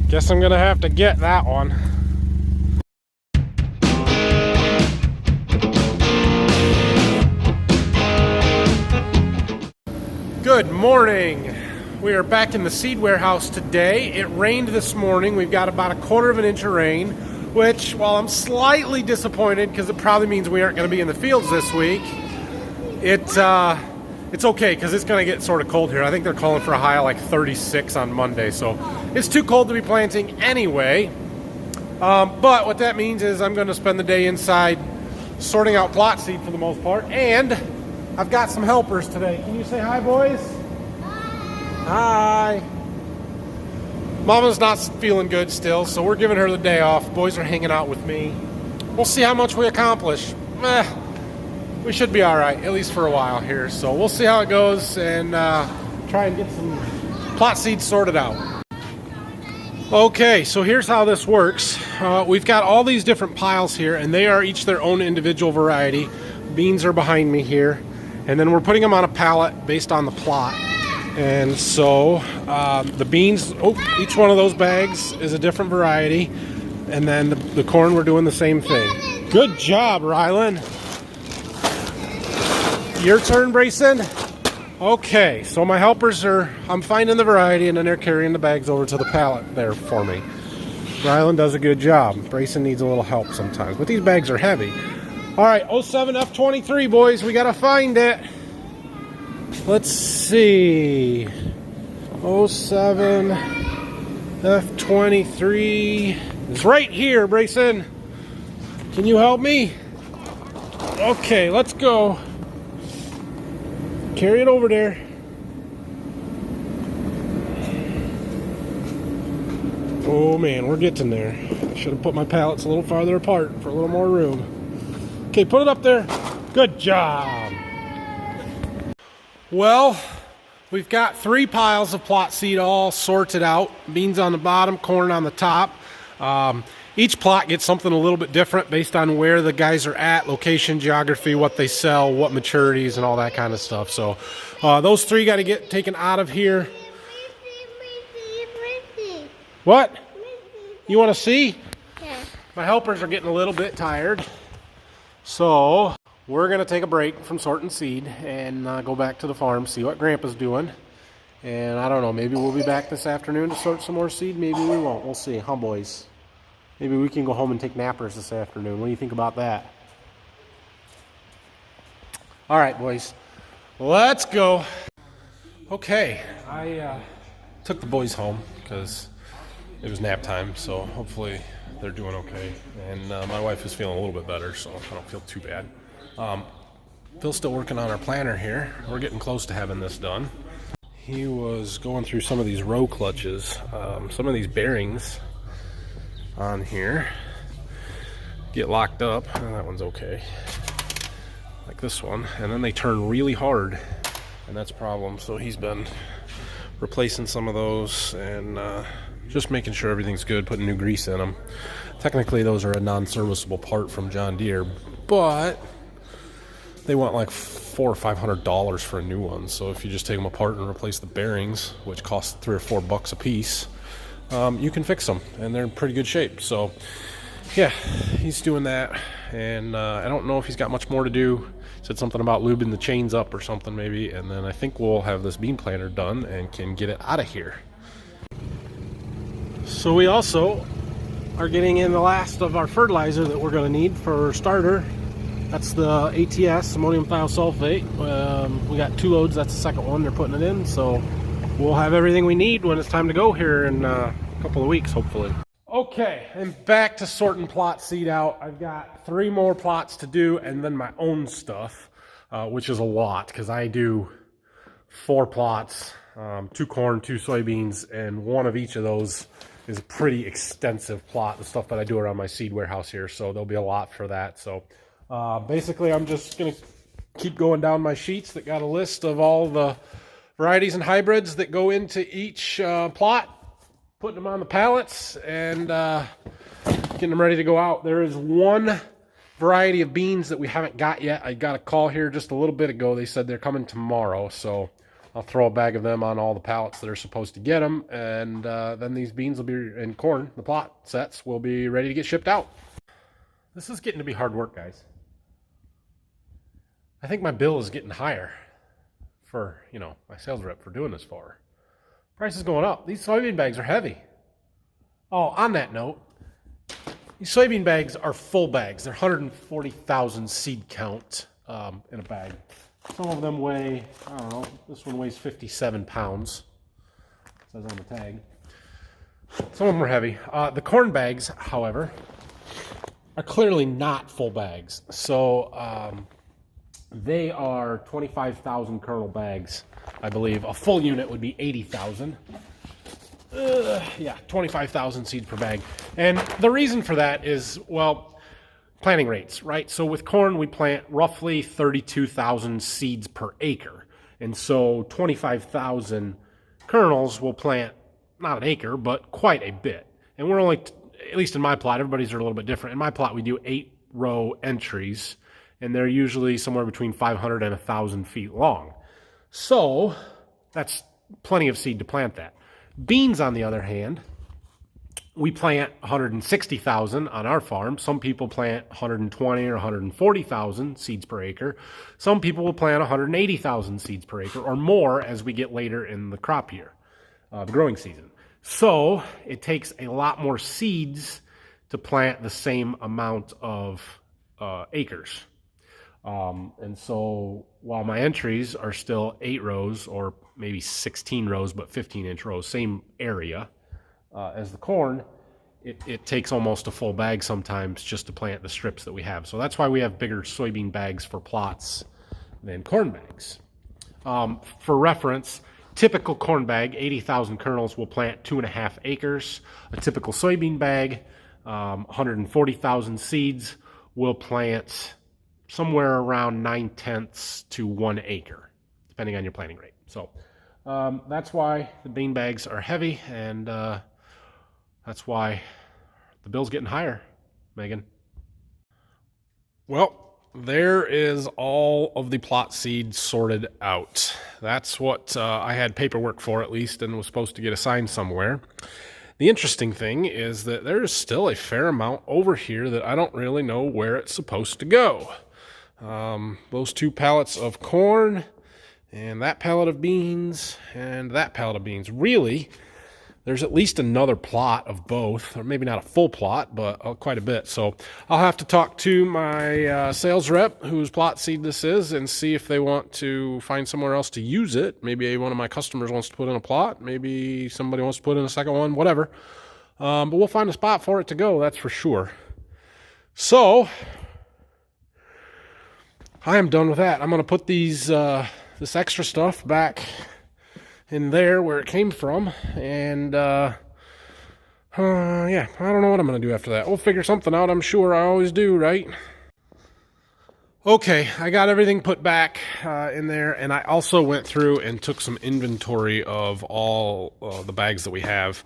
Guess I'm gonna have to get that one. Good morning. We are back in the seed warehouse today. It rained this morning. We've got about 1/4 of an inch of rain, which, while I'm slightly disappointed because it probably means we aren't going to be in the fields this week, it's okay because it's going to get sort of cold here. I think they're calling for a high of like 36 on Monday, so it's too cold to be planting anyway. But what that means is I'm going to spend the day inside sorting out plot seed for the most part, and I've got some helpers today. Can you say hi, boys? Hi. Mama's not feeling good still, so we're giving her the day off. Boys are hanging out with me. We'll see how much we accomplish. We should be all right, at least for a while here. So we'll see how it goes and try and get some plot seeds sorted out. Okay, so here's how this works. We've got all these different piles here, and they are each their own individual variety. Beans are behind me here, and then we're putting them on a pallet based on the plot. And so the beans, each one of those bags is a different variety. And then the corn, we're doing the same thing. Good job, Rylan. Your turn, Brayson. Okay, so my helpers I'm finding the variety, and then they're carrying the bags over to the pallet there for me. Rylan does a good job. Brayson needs a little help sometimes, but these bags are heavy. All right, 07 F23, boys, we gotta find it. Let's see. 07 F23. It's right here, Brayson. Can you help me? Okay, let's go. Carry it over there. Oh man, we're getting there. Should have put my pallets a little farther apart for a little more room. Okay, put it up there. Good job. Well, we've got 3 piles of plot seed all sorted out. Beans on the bottom, corn on the top. Each plot gets something a little bit different based on where the guys are at, location, geography, what they sell, what maturities, and all that kind of stuff. So those 3 got to get taken out of here. What? You want to see? Yeah. My helpers are getting a little bit tired. So we're going to take a break from sorting seed and go back to the farm, see what Grandpa's doing. And I don't know, maybe we'll be back this afternoon to sort some more seed. Maybe we won't. We'll see. Huh, boys? Maybe we can go home and take nappers this afternoon. What do you think about that? All right, boys. Let's go. Okay, I took the boys home because it was nap time, so hopefully they're doing okay. And my wife is feeling a little bit better, so I don't feel too bad. Phil's still working on our planter here. We're getting close to having this done. He was going through some of these row clutches. Some of these bearings on here get locked up. Oh, that one's okay. Like this one. And then they turn really hard, and that's a problem. So he's been replacing some of those and just making sure everything's good, putting new grease in them. Technically, those are a non-serviceable part from John Deere, but they want like $400 or $500 for a new one. So if you just take them apart and replace the bearings, which cost $3 or $4 a piece, you can fix them, and they're in pretty good shape. So yeah, he's doing that, and I don't know if he's got much more to do. He said something about lubing the chains up or something maybe, and then I think we'll have this bean planter done and can get it out of here. So we also are getting in the last of our fertilizer that we're going to need for starter. That's the ATS, ammonium thiosulfate. We got 2 loads. That's the second one they're putting it in. So we'll have everything we need when it's time to go here in a couple of weeks, hopefully. Okay, and back to sorting plot seed out. I've got 3 more plots to do, and then my own stuff, which is a lot because I do 4 plots, 2 corn, 2 soybeans, and one of each of those is a pretty extensive plot, the stuff that I do around my seed warehouse here. So there'll be a lot for that. So basically, I'm just going to keep going down my sheets that got a list of all the varieties and hybrids that go into each plot, putting them on the pallets, and getting them ready to go out. There is one variety of beans that we haven't got yet. I got a call here just a little bit ago. They said they're coming tomorrow, so I'll throw a bag of them on all the pallets that are supposed to get them, and then these beans will be, and corn, the plot sets, will be ready to get shipped out. This is getting to be hard work, guys. I think my bill is getting higher for, you know, my sales rep for doing this for her. Price is going up. These soybean bags are heavy. Oh, on that note, these soybean bags are full bags. They're 140,000 seed count in a bag. Some of them weigh, I don't know, this one weighs 57 pounds. It says on the tag. Some of them are heavy. The corn bags, however, are clearly not full bags. So they are 25,000 kernel bags, I believe. A full unit would be 80,000. Yeah, 25,000 seeds per bag. And the reason for that is, well, planting rates, right? So with corn, we plant roughly 32,000 seeds per acre. And so 25,000 kernels will plant, not an acre, but quite a bit. And we're only, at least in my plot, everybody's are a little bit different. In my plot, we do 8-row entries, and they're usually somewhere between 500 and 1,000 feet long. So that's plenty of seed to plant that. Beans, on the other hand, we plant 160,000 on our farm. Some people plant 120 or 140,000 seeds per acre. Some people will plant 180,000 seeds per acre or more as we get later in the crop year, the growing season. So it takes a lot more seeds to plant the same amount of acres. And so while my entries are still 8 rows or maybe 16 rows, but 15-inch rows, same area as the corn, it takes almost a full bag sometimes just to plant the strips that we have. So that's why we have bigger soybean bags for plots than corn bags. For reference, typical corn bag, 80,000 kernels, will plant 2.5 acres. A typical soybean bag, 140,000 seeds, will plant somewhere around 9/10 to 1 acre, depending on your planting rate. So that's why the bean bags are heavy, and that's why the bill's getting higher, Megan. Well, there is all of the plot seeds sorted out. That's what I had paperwork for, at least, and was supposed to get assigned somewhere. The interesting thing is that there is still a fair amount over here that I don't really know where it's supposed to go. Those 2 pallets of corn, and that pallet of beans, and that pallet of beans. Really, there's at least another plot of both, or maybe not a full plot, but quite a bit. So I'll have to talk to my sales rep, whose plot seed this is, and see if they want to find somewhere else to use it. Maybe one of my customers wants to put in a plot. Maybe somebody wants to put in a second one, whatever. But we'll find a spot for it to go, that's for sure. So I am done with that. I'm going to put these this extra stuff back in there where it came from, and yeah, I don't know what I'm going to do after that. We'll figure something out, I'm sure. I always do, right? Okay, I got everything put back in there, and I also went through and took some inventory of all the bags that we have.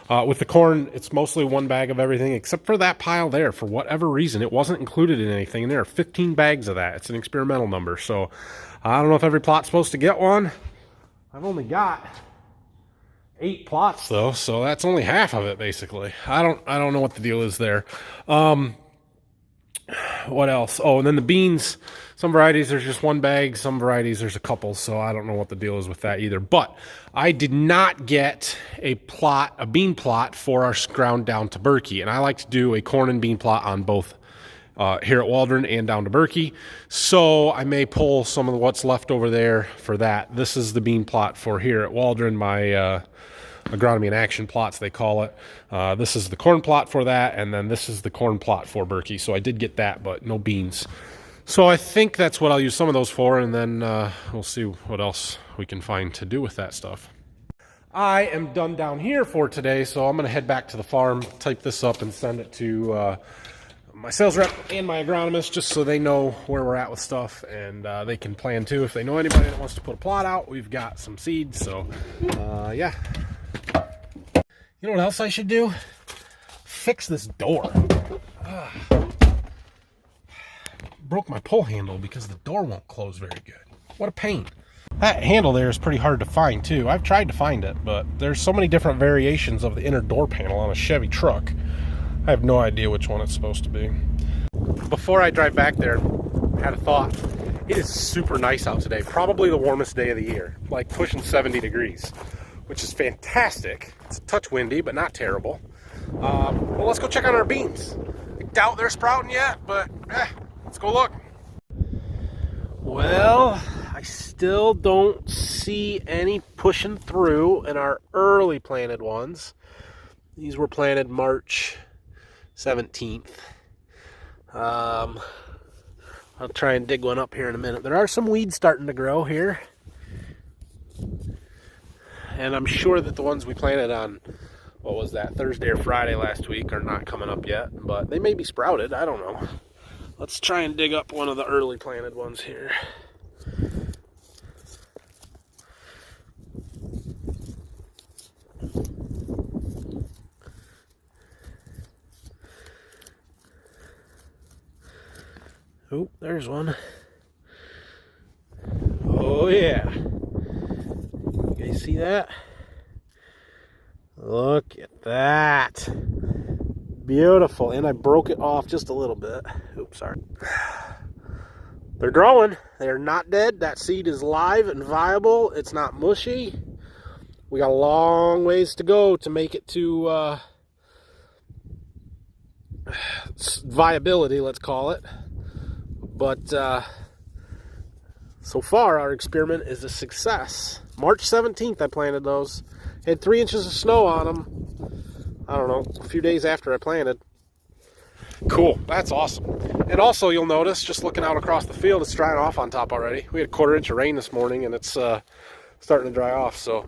With the corn, it's mostly 1 bag of everything, except for that pile there. For whatever reason, it wasn't included in anything, and there are 15 bags of that. It's an experimental number, so I don't know if every plot's supposed to get one. I've only got 8 plots, though, so that's only half of it, basically. I don't know what the deal is there. What else? Oh, and then the beans. Some varieties there's just 1 bag. Some varieties there's a couple, so I don't know what the deal is with that either. But I did not get a bean plot for our ground down to Berkey, and I like to do a corn and bean plot on both here at Waldron and down to Berkey. So I may pull some of what's left over there for that. This is the bean plot for here at Waldron, my agronomy in action plots, they call it. This is the corn plot for that, and then this is the corn plot for Berkey. So I did get that, but no beans. So I think that's what I'll use some of those for, and then we'll see what else we can find to do with that stuff. I am done down here for today, so I'm going to head back to the farm, type this up, and send it to my sales rep and my agronomist, just so they know where we're at with stuff, and they can plan too. If they know anybody that wants to put a plot out, we've got some seeds. So yeah. You know what else I should do? Fix this door. Broke my pull handle because the door won't close very good. What a pain. That handle there is pretty hard to find too. I've tried to find it, but there's so many different variations of the inner door panel on a Chevy truck. I have no idea which one it's supposed to be. Before I drive back there, I had a thought. It is super nice out today. Probably the warmest day of the year, like pushing 70 degrees, which is fantastic. It's a touch windy, but not terrible. Well, let's go check on our beans. I doubt they're sprouting yet, but let's go look. Well, I still don't see any pushing through in our early planted ones. These were planted March 17th. I'll try and dig one up here in a minute. There are some weeds starting to grow here. And I'm sure that the ones we planted on, what was that, Thursday or Friday last week, are not coming up yet. But they may be sprouted, I don't know. Let's try and dig up one of the early planted ones here. Oh, there's one. Oh yeah. You guys see that? Look at that. Beautiful. And I broke it off just a little bit. Oops, sorry. They're growing. They're not dead. That seed is live and viable. It's not mushy. We got a long ways to go to make it to viability, let's call it. But so far, our experiment is a success. March 17th, I planted those. Had 3 inches of snow on them. I don't know, a few days after I planted. Cool, that's awesome. And also, you'll notice, just looking out across the field, it's drying off on top already. We had a 1/4 inch of rain this morning, and it's starting to dry off. So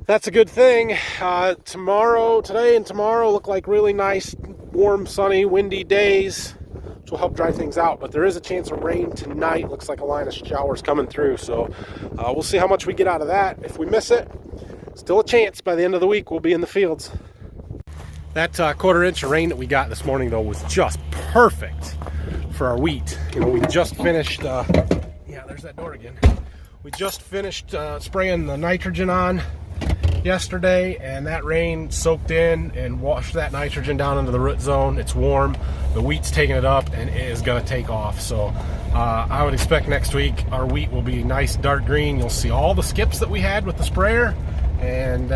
that's a good thing. Today and tomorrow look like really nice, warm, sunny, windy days, which will help dry things out. But there is a chance of rain tonight. Looks like a line of showers coming through. So we'll see how much we get out of that. If we miss it, still a chance by the end of the week we'll be in the fields. That 1/4 inch of rain that we got this morning, though, was just perfect for our wheat. You know, we just finished, yeah, there's that door again. We just finished spraying the nitrogen on yesterday, and that rain soaked in and washed that nitrogen down into the root zone. It's warm. The wheat's taking it up, and it is going to take off. So I would expect next week our wheat will be nice dark green. You'll see all the skips that we had with the sprayer, and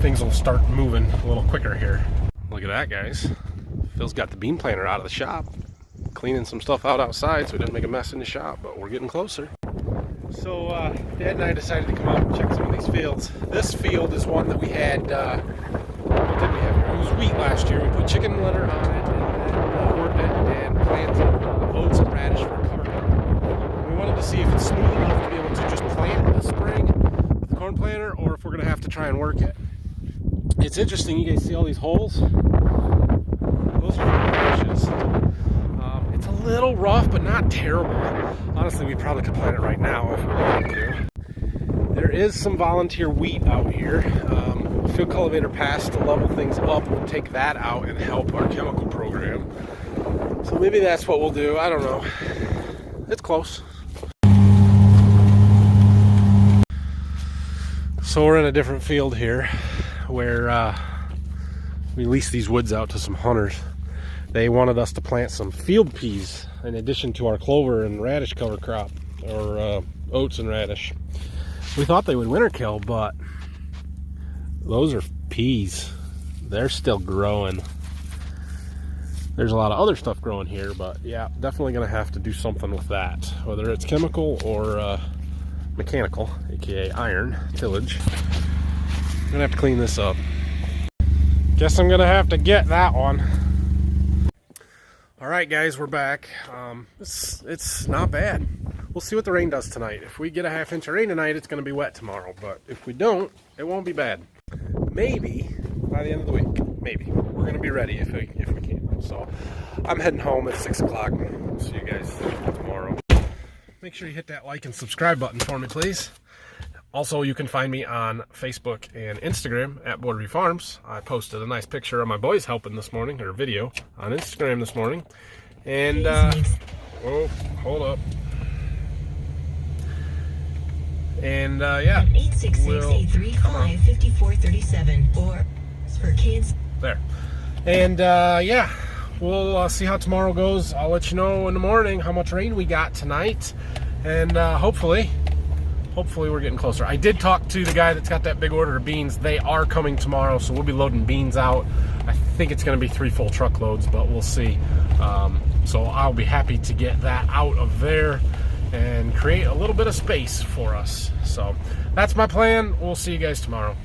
things will start moving a little quicker here. Look at that, guys. Phil's got the bean planter out of the shop, cleaning some stuff out outside so we didn't make a mess in the shop, but we're getting closer. So Dad and I decided to come out and check some of these fields. This field is one that we had, what did we have here? It was wheat last year. We put chicken litter on it and worked it and planted oats and radish for cover crop. We wanted to see if it's smooth enough to be able to just plant it this spring with the corn planter, or if we're going to have to try and work it. It's interesting, you guys see all these holes? Those are radishes. It's a little rough, but not terrible. Honestly, we probably could plant it right now if we wanted to. There is some volunteer wheat out here. Field cultivator pass to level things up will take that out and help our chemical program. So maybe that's what we'll do. I don't know. It's close. So we're in a different field here where we leased these woods out to some hunters. They wanted us to plant some field peas in addition to our clover and radish cover crop, or oats and radish. We thought they would winter kill, but those are peas. They're still growing. There's a lot of other stuff growing here, but yeah, definitely gonna have to do something with that, whether it's chemical or mechanical, aka iron tillage. I'm gonna have to clean this up. Guess I'm gonna have to get that one. All right, guys, we're back. It's not bad. We'll see what the rain does tonight. If we get a 1/2 inch of rain tonight, it's going to be wet tomorrow. But if we don't, it won't be bad. Maybe by the end of the week. Maybe we're going to be ready if we can. So I'm heading home at 6 o'clock. See you guys tomorrow. Make sure you hit that like and subscribe button for me, please. Also, you can find me on Facebook and Instagram at Borderview Farms. I posted a nice picture of my boys helping this morning, or video, on Instagram this morning. And, oh, hold up. And yeah, 866-835-5437 or for kids. There. And yeah, we'll see how tomorrow goes. I'll let you know in the morning how much rain we got tonight. And hopefully we're getting closer. I did talk to the guy that's got that big order of beans. They are coming tomorrow, so we'll be loading beans out. I think it's going to be 3 full truckloads, but we'll see. So I'll be happy to get that out of there and create a little bit of space for us. So that's my plan. We'll see you guys tomorrow.